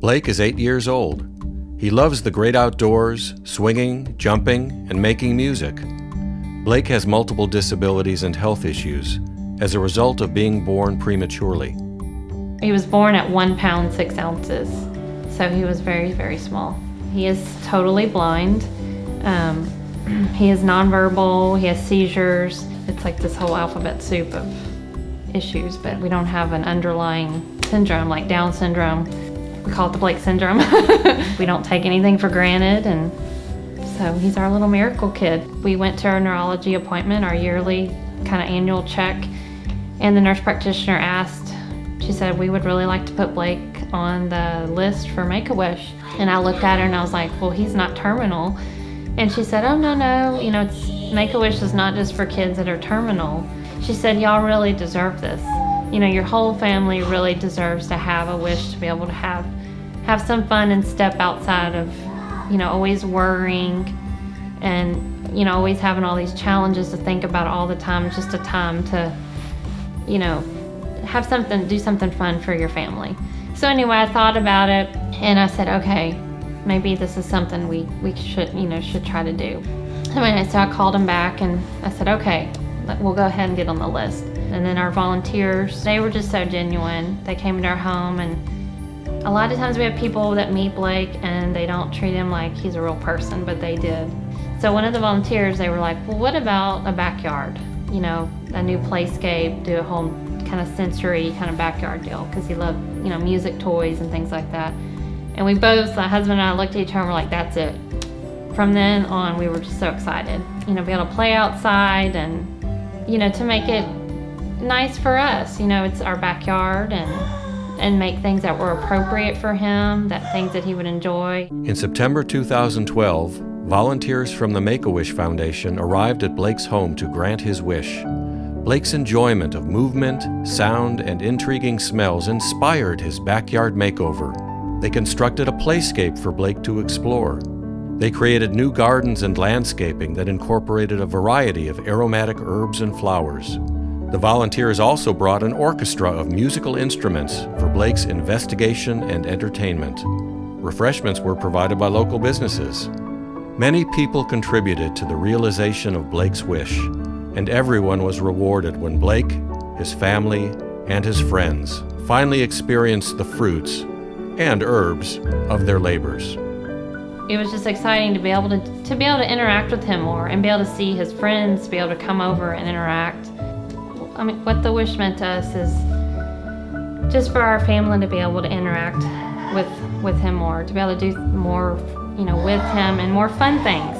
Blake is 8 years old. He loves the great outdoors, swinging, jumping, and making music. Blake has multiple disabilities and health issues as a result of being born prematurely. He was born at 1 pound 6 ounces, so he was very, very small. He is totally blind. He is nonverbal, he has seizures. It's like this whole alphabet soup of issues, but we don't have an underlying syndrome like Down syndrome. We call it the Blake syndrome. We don't take anything for granted, and so he's our little miracle kid. We went to our neurology appointment, our yearly kind of annual check, and the nurse practitioner asked, she said, we would really like to put Blake on the list for Make-A-Wish. And I looked at her and I was like, well, he's not terminal. And she said, oh, no, it's Make-A-Wish is not just for kids that are terminal. She said, y'all really deserve this. Your whole family really deserves to have a wish to be able to have some fun and step outside of, always worrying and, always having all these challenges to think about all the time. It's just a time to, do something fun for your family. So anyway, I thought about it and I said, okay, maybe this is something we should try to do. So I called him back and I said, okay, we'll go ahead and get on the list. And then our volunteers, they were just so genuine. They came into our home, and a lot of times we have people that meet Blake and they don't treat him like he's a real person, but they did. So one of the volunteers, they were like, well, what about a backyard? A new playscape, do a whole kind of sensory kind of backyard deal, because he loved, music toys and things like that. And we both, my husband and I, looked at each other and were like, that's it. From then on, we were just so excited, be able to play outside and, to make it nice for us. It's our backyard, and make things that were appropriate for him, things that he would enjoy. In September 2012, volunteers from the Make-A-Wish Foundation arrived at Blake's home to grant his wish. Blake's enjoyment of movement, sound, and intriguing smells inspired his backyard makeover. They constructed a playscape for Blake to explore. They created new gardens and landscaping that incorporated a variety of aromatic herbs and flowers. The volunteers also brought an orchestra of musical instruments for Blake's investigation and entertainment. Refreshments were provided by local businesses. Many people contributed to the realization of Blake's wish, and everyone was rewarded when Blake, his family, and his friends finally experienced the fruits and herbs of their labors. It was just exciting to be able to interact with him more and be able to see his friends, be able to come over and interact. What the wish meant to us is just for our family to be able to interact with him more, to be able to do more, with him, and more fun things.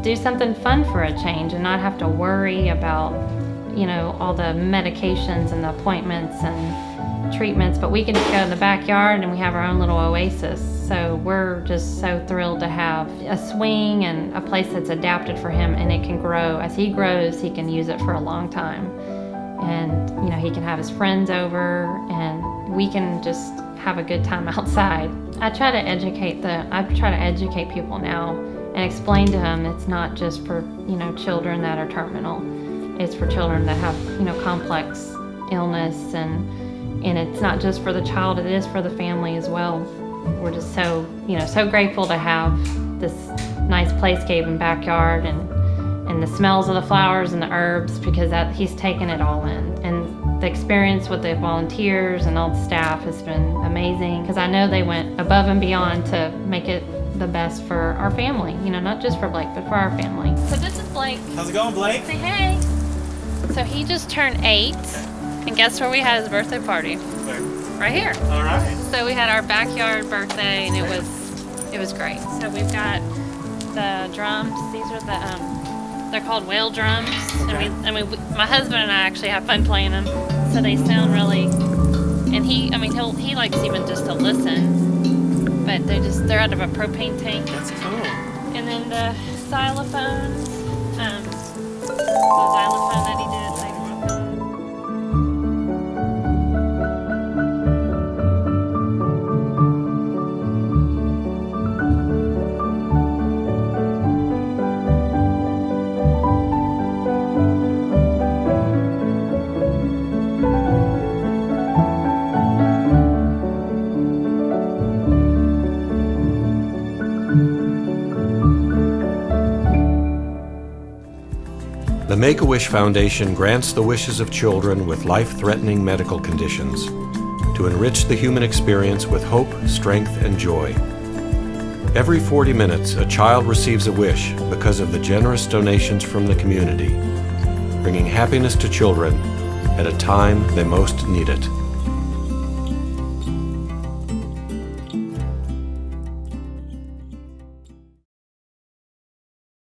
Do something fun for a change and not have to worry about, all the medications and the appointments and treatments. But we can just go in the backyard and we have our own little oasis. So we're just so thrilled to have a swing and a place that's adapted for him, and it can grow. As he grows, he can use it for a long time. And, he can have his friends over, and we can just have a good time outside. I try to educate people now and explain to them it's not just for, children that are terminal. It's for children that have, complex illness, and it's not just for the child, it is for the family as well. We're just so, so grateful to have this nice playscape and backyard, and the smells of the flowers and the herbs, because he's taken it all in. And the experience with the volunteers and all the staff has been amazing, because I know they went above and beyond to make it the best for our family, not just for Blake, but for our family. So this is Blake. How's it going, Blake? Say hey. So he just turned 8, and guess where we had his birthday party? Where? Right here. All right. So we had our backyard birthday, and it was great. So we've got the drums. These are they're called whale drums, Okay. and my husband and I actually have fun playing them. So they sound really, and he likes even just to listen, but they're out of a propane tank. That's cool. And then the xylophones, the xylophone that he did. The Make-A-Wish Foundation grants the wishes of children with life-threatening medical conditions to enrich the human experience with hope, strength, and joy. Every 40 minutes, a child receives a wish because of the generous donations from the community, bringing happiness to children at a time they most need it.